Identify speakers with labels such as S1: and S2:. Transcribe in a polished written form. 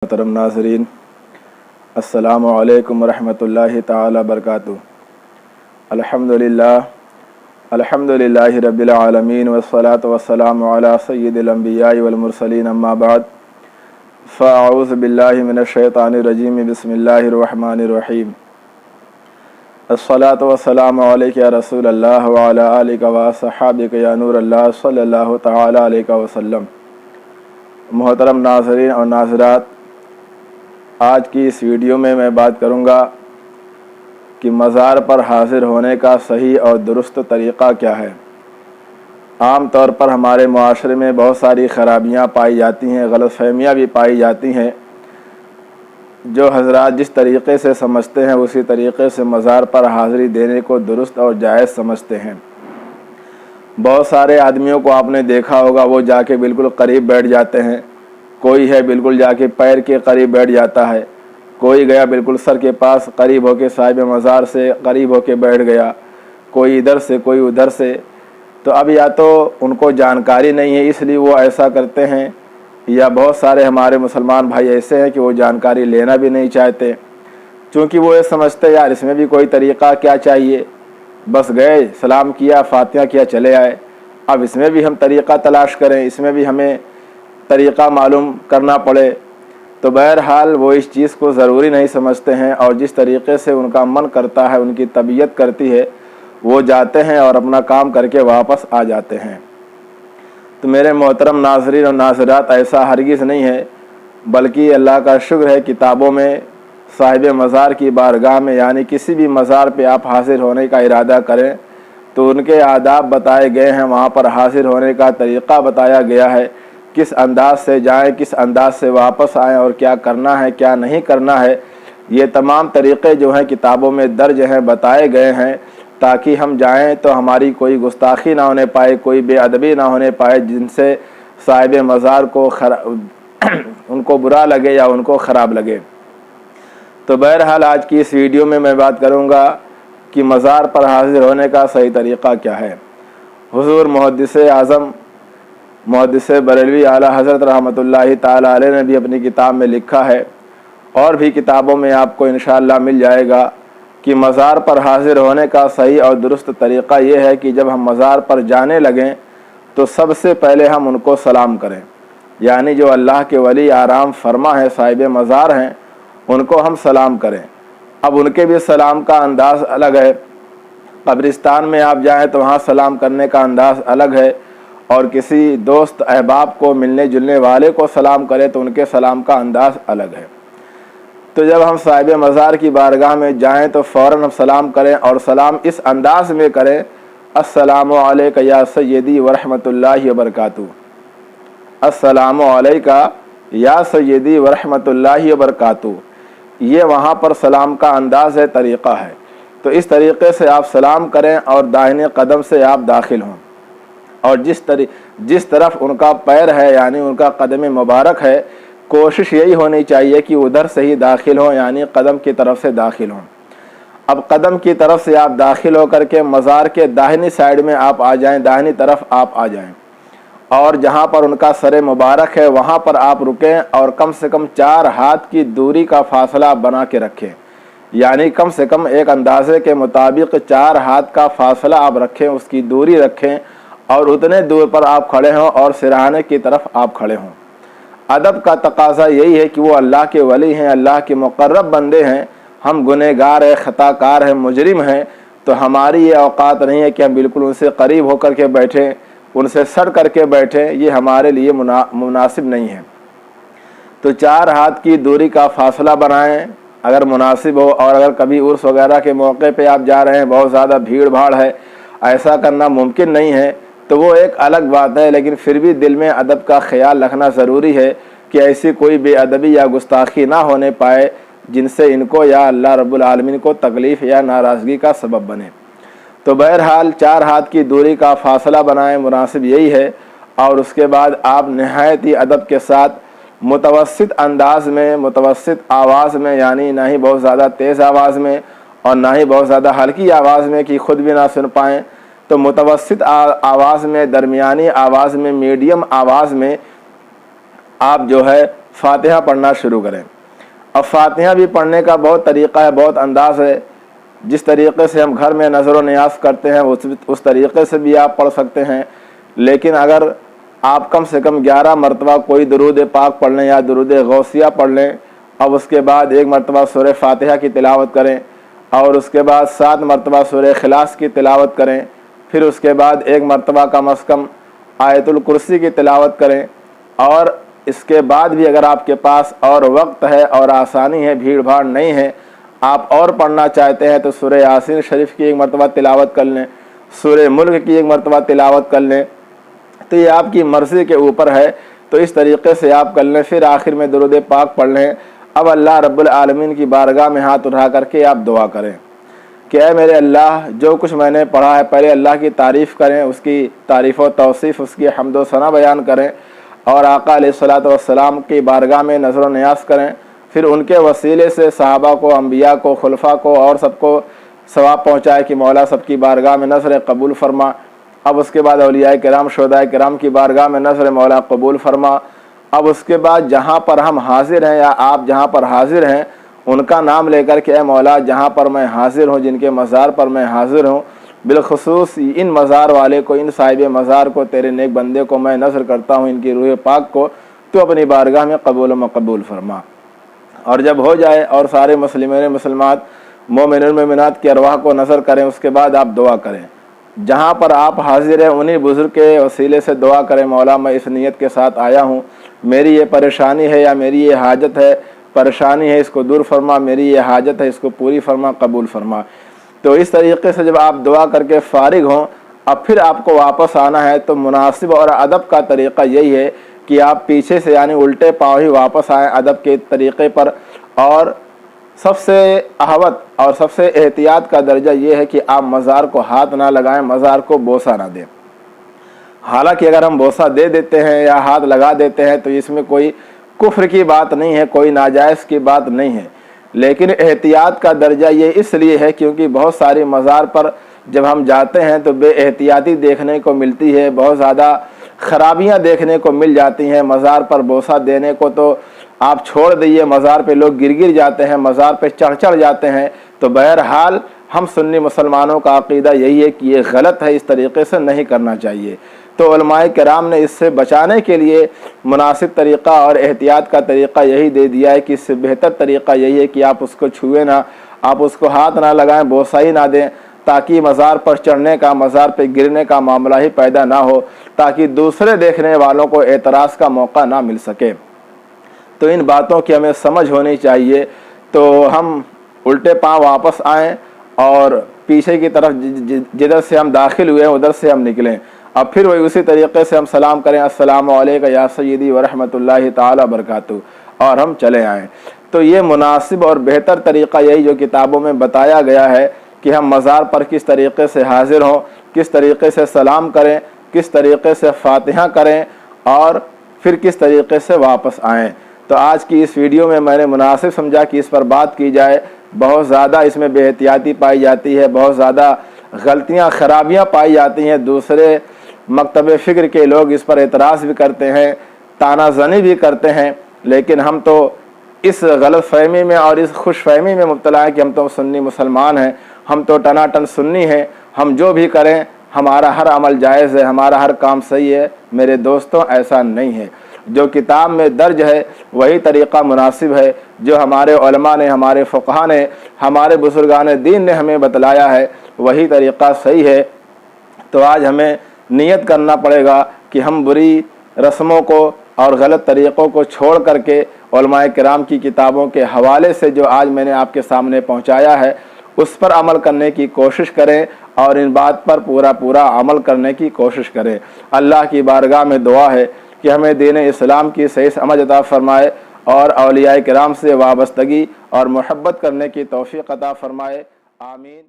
S1: मोहतरम नाज़रीन, अस्सलामु अलैकुम वरहमतुल्लाहि ताला बरकातुहू। अल्हम्दुलिल्लाहि रब्बिल आलमीन वस्सलातु वस्सलामु अला सय्यिदिल अंबियाइ वल मुरसलीन, अम्मा बाद, फ़अऊज़ु बिल्लाहि मिनश शैतानिर रजीम, बिस्मिल्लाहिर रहमानिर रहीम। अस्सलातु वस्सलामु अलैका या रसूलल्लाह व अला आलिका व अस्हाबिका या नूरल्लाह सल्लल्लाहु तआला अलैहि वसल्लम। मोहतरम नाज़रीन और नाज़रात, आज की इस वीडियो में मैं बात करूंगा कि मज़ार पर हाज़िर होने का सही और दुरुस्त तरीक़ा क्या है। आम तौर पर हमारे मुआशरे में बहुत सारी ख़राबियाँ पाई जाती हैं, गलतफ़हमियाँ भी पाई जाती हैं। जो हज़रात जिस तरीक़े से समझते हैं उसी तरीक़े से मज़ार पर हाज़िरी देने को दुरुस्त और जायज़ समझते हैं। बहुत सारे आदमियों को आपने देखा होगा, वो जाके बिल्कुल करीब बैठ जाते हैं। कोई है बिल्कुल जाके पैर के करीब बैठ जाता है, कोई गया बिल्कुल सर के पास करीब होके साहिब मज़ार से करीब होके बैठ गया, कोई इधर से कोई उधर से। तो अब या तो उनको जानकारी नहीं है इसलिए वो ऐसा करते हैं, या बहुत सारे हमारे मुसलमान भाई ऐसे हैं कि वो जानकारी लेना भी नहीं चाहते, क्योंकि वो ये समझते यार इसमें भी कोई तरीक़ा क्या चाहिए, बस गए सलाम किया फातिहा किया चले आए, अब इसमें भी हम तरीक़ा तलाश करें, इसमें भी हमें तरीक़ा मालूम करना पड़े। तो बहरहाल वो इस चीज़ को ज़रूरी नहीं समझते हैं और जिस तरीक़े से उनका मन करता है, उनकी तबीयत करती है, वो जाते हैं और अपना काम करके वापस आ जाते हैं। तो मेरे मोहतरम नाज़रीन और नाज़रात, ऐसा हरगिज़ नहीं है, बल्कि अल्लाह का शुक्र है किताबों में साहिब मज़ार की बारगाह में यानी किसी भी मज़ार पे आप हाज़िर होने का इरादा करें तो उनके आदाब बताए गए हैं, वहाँ पर हाज़िर होने का तरीक़ा बताया गया है, किस अंदाज से जाएं, किस अंदाज से वापस आएं और क्या करना है क्या नहीं करना है। ये तमाम तरीक़े जो हैं किताबों में दर्ज हैं, बताए गए हैं, ताकि हम जाएं तो हमारी कोई गुस्ताखी ना होने पाए, कोई बेअदबी ना होने पाए, जिनसे साहिब मज़ार को उनको बुरा लगे या उनको ख़राब लगे। तो बहरहाल आज की इस वीडियो में मैं बात करूंगा कि मज़ार पर हाज़िर होने का सही तरीक़ा क्या है। हुज़ूर मुहद्दिस आज़म मुहद्दिस बरेलवी आला हज़रत रहमतुल्लाहि ताला अलैह ने भी अपनी किताब में लिखा है, और भी किताबों में आपको इंशाअल्लाह मिल जाएगा, कि मज़ार पर हाज़िर होने का सही और दुरुस्त तरीक़ा ये है कि जब हम मज़ार पर जाने लगें तो सबसे पहले हम उनको सलाम करें, यानी जो अल्लाह के वली आराम फरमा है, साहिब मज़ार हैं, उनको हम सलाम करें। अब उनके भी सलाम का अंदाज़ अलग है। कब्रिस्तान में आप जाएं तो वहाँ सलाम करने का अंदाज़ अलग है, और किसी दोस्त अहबाब को मिलने जुलने वाले को सलाम करें तो उनके सलाम का अंदाज़ अलग है। तो जब हम साहिब मज़ार की बारगाह में जाएं तो फ़ौरन हम सलाम करें, और सलाम इस अंदाज़ में करें, अस्सलामु अलैका या सय्यदी व रहमतुल्लाहि व बरकातुहू, अस्सलामु अलैका या सय्यदी व रहमतुल्लाहि व बरकातुहू। ये वहाँ पर सलाम का अंदाज़ है, तरीक़ा है। तो इस तरीक़े से आप सलाम करें और दाहिने कदम से आप दाखिल हों, और जिस तरफ उनका पैर है यानी उनका कदम मुबारक है, कोशिश यही होनी चाहिए कि उधर से ही दाखिल हों, यानी कदम की तरफ से दाखिल हों। अब कदम की तरफ से आप दाखिल हो करके मज़ार के दाहिनी साइड में आप आ जाएं, दाहिनी तरफ आप आ जाएं, और जहाँ पर उनका सर मुबारक है वहाँ पर आप रुकें, और कम से कम 4 हाथ की दूरी का फासला बना के रखें, यानी कम से कम एक अंदाजे के मुताबिक 4 हाथ का फासला आप रखें, उसकी दूरी रखें, और उतने दूर पर आप खड़े हों और सिरहाने की तरफ आप खड़े हों। अदब का तकाज़ा यही है कि वो अल्लाह के वली हैं, अल्लाह के मुक़र्रब बंदे हैं, हम गुनहगार हैं, ख़ताकार हैं, मुजरिम हैं। तो हमारी ये औकात नहीं है कि हम बिल्कुल उनसे करीब होकर के बैठें, उनसे सड़ करके बैठें, ये हमारे लिए मुनासिब नहीं है। तो 4 हाथ की दूरी का फासला बनाएं अगर मुनासिब हो, और अगर कभी उर्स वगैरह के मौके पे आप जा रहे हैं, बहुत ज़्यादा भीड़ भाड़ है, ऐसा करना मुमकिन नहीं है, तो वो एक अलग बात है, लेकिन फिर भी दिल में अदब का ख्याल रखना ज़रूरी है कि ऐसी कोई बेअदबी या गुस्ताखी ना होने पाए जिनसे इनको या अल्लाह रब्बुल आलमीन को तकलीफ़ या नाराज़गी का सबब बने। तो बहरहाल 4 हाथ की दूरी का फासला बनाएं, मुनासिब यही है। और उसके बाद आप नहायत ही अदब के साथ मुतवस्सित अंदाज़ में, मुतवस्सित आवाज़ में, यानी ना ही बहुत ज़्यादा तेज़ आवाज़ में और ना ही बहुत ज़्यादा हल्की आवाज़ में कि ख़ुद भी ना सुन पाएँ, तो मुतवस्सित आवाज़ में, दरमियानी आवाज़ में, मीडियम आवाज़ में आप जो है فاتحہ پڑھنا شروع کریں۔ اب فاتحہ بھی پڑھنے کا بہت طریقہ ہے، بہت انداز ہے۔ جس طریقے سے ہم گھر میں نظر و نیاز کرتے ہیں اس طریقے سے بھی آپ پڑھ سکتے ہیں، لیکن اگر آپ کم سے کم 11 مرتبہ کوئی درود پاک پڑھ لیں یا درود غوثیہ پڑھ لیں، اب اس کے بعد 1 مرتبہ سورہ فاتحہ کی تلاوت کریں، اور اس کے بعد 7 مرتبہ سورہ اخلاص کی تلاوت کریں، پھر اس کے بعد 1 مرتبہ کم از کم آیت الکرسی کی تلاوت کریں، اور اس کے بعد بھی اگر آپ کے پاس اور وقت ہے اور آسانی ہے، بھیڑ بھاڑ نہیں ہے، آپ اور پڑھنا چاہتے ہیں تو سورہ یاسین شریف کی 1 مرتبہ تلاوت کر لیں، سورہ ملک کی 1 مرتبہ تلاوت کر لیں، تو یہ آپ کی مرضی کے اوپر ہے، تو اس طریقے سے آپ کر لیں۔ پھر آخر میں درود پاک پڑھ لیں۔ اب اللہ رب العالمین کی بارگاہ میں ہاتھ اٹھا کر کے آپ دعا کریں کہ اے میرے اللہ، جو کچھ میں نے پڑھا ہے پہلے اللہ کی تعریف کریں، اس کی تعریف و توصیف، اس کی حمد و ثنا بیان کریں، اور آقا علیہ الصلوۃ والسلام کی بارگاہ میں نظر و نیاز کریں۔ پھر ان کے وسیلے سے صحابہ کو، انبیاء کو، خلفاء کو اور سب کو ثواب پہنچائے کہ مولا سب کی بارگاہ میں نظر قبول فرما۔ اب اس کے بعد اولیاء کرام، شہداء کرام کی بارگاہ میں نظر مولا قبول فرما۔ اب اس کے بعد جہاں پر ہم حاضر ہیں یا آپ جہاں پر حاضر ہیں، ان کا نام لے کر کے اے مولا جہاں پر میں حاضر ہوں، جن کے مزار پر میں حاضر ہوں، بالخصوص ان مزار والے کو، ان صاحب مزار کو، تیرے نیک بندے کو میں نذر کرتا ہوں، ان کی روح پاک کو تو اپنی بارگاہ میں قبول و مقبول فرما۔ اور جب ہو جائے اور سارے مسلمین مسلمات، مومنین مومنات کی ارواح کو نذر کریں، اس کے بعد آپ دعا کریں۔ جہاں پر آپ حاضر ہیں انہی بزرگ کے وسیلے سے دعا کریں، مولا میں اس نیت کے ساتھ آیا ہوں، میری یہ پریشانی ہے یا میری یہ حاجت ہے، پریشانی ہے اس کو دور فرما، میری یہ حاجت ہے اس کو پوری فرما، قبول فرما۔ تو اس طریقے سے جب آپ دعا کر کے فارغ ہوں، اب پھر آپ کو واپس آنا ہے، تو مناسب اور ادب کا طریقہ یہی ہے کہ آپ پیچھے سے یعنی الٹے پاؤں ہی واپس آئیں ادب کے طریقے پر، اور سب سے احوط اور سب سے احتیاط کا درجہ یہ ہے کہ آپ مزار کو ہاتھ نہ لگائیں، مزار کو بوسہ نہ دیں۔ حالانکہ اگر ہم بوسہ دے دیتے ہیں یا ہاتھ لگا دیتے ہیں تو اس میں کوئی کفر کی بات نہیں ہے، کوئی ناجائز کی بات نہیں ہے، لیکن احتیاط کا درجہ یہ اس لیے ہے کیونکہ بہت ساری مزار پر جب ہم جاتے ہیں تو بے احتیاطی دیکھنے کو ملتی ہے، بہت زیادہ خرابیاں دیکھنے کو مل جاتی ہیں۔ مزار پر بوسہ دینے کو تو آپ چھوڑ دیئے، مزار پہ لوگ گر جاتے ہیں، مزار پہ چڑھ جاتے ہیں۔ تو بہرحال ہم سنی مسلمانوں کا عقیدہ یہی ہے کہ یہ غلط ہے، اس طریقے سے نہیں کرنا چاہیے۔ تو علماء کرام نے اس سے بچانے کے لیے مناسب طریقہ اور احتیاط کا طریقہ یہی دے دیا ہے کہ اس سے بہتر طریقہ یہی ہے کہ آپ اس کو چھوئیں نہ، آپ اس کو ہاتھ نہ لگائیں، بوسہ ہی نہ دیں، تاکہ مزار پر چڑھنے کا، مزار پہ گرنے کا معاملہ ہی پیدا نہ ہو، تاکہ دوسرے دیکھنے والوں کو اعتراض کا موقع نہ مل سکے۔ تو ان باتوں کی ہمیں سمجھ ہونی چاہیے۔ تو ہم الٹے پاؤں واپس آئیں اور پیچھے کی طرف جدھر سے ہم داخل ہوئے ہیں ادھر سے ہم نکلیں۔ اب پھر وہی اسی طریقے سے ہم سلام کریں، السلام علیکم یا سیدی ورحمۃ اللہ تعالی وبرکاتہ، اور ہم چلے آئیں۔ تو یہ مناسب اور بہتر طریقہ یہی جو کتابوں میں بتایا گیا ہے کہ ہم مزار پر کس طریقے سے حاضر ہوں، کس طریقے سے سلام کریں، کس طریقے سے فاتحہ کریں، اور پھر کس طریقے سے واپس آئیں۔ تو آج کی اس ویڈیو میں نے مناسب سمجھا کہ اس پر بات کی جائے۔ بہت زیادہ اس میں بے احتیاطی پائی جاتی ہے، بہت زیادہ غلطیاں، خرابیاں پائی جاتی ہیں، دوسرے مکتب فکر کے لوگ اس پر اعتراض بھی کرتے ہیں، طعنہ زنی بھی کرتے ہیں، لیکن ہم تو اس غلط فہمی میں اور اس خوش فہمی میں مبتلا ہیں کہ ہم تو سنی مسلمان ہیں، ہم تو ٹناٹن سنی ہیں، ہم جو بھی کریں ہمارا ہر عمل جائز ہے، ہمارا ہر کام صحیح ہے۔ میرے دوستوں، ایسا نہیں ہے۔ جو کتاب میں درج ہے وہی طریقہ مناسب ہے، جو ہمارے علماء نے، ہمارے فقہاء نے، ہمارے بزرگان دین نے ہمیں بتلایا ہے، وہی طریقہ صحیح ہے۔ تو آج ہمیں نیت کرنا پڑے گا کہ ہم بری رسموں کو اور غلط طریقوں کو چھوڑ کر کے علماء کرام کی کتابوں کے حوالے سے جو آج میں نے آپ کے سامنے پہنچایا ہے اس پر عمل کرنے کی کوشش کریں، اور ان بات پر پورا عمل کرنے کی کوشش کریں۔ اللہ کی بارگاہ میں دعا ہے کہ ہمیں دین اسلام کی صحیح سمجھ عطا فرمائے اور اولیاء کرام سے وابستگی اور محبت کرنے کی توفیق عطا فرمائے۔ آمین۔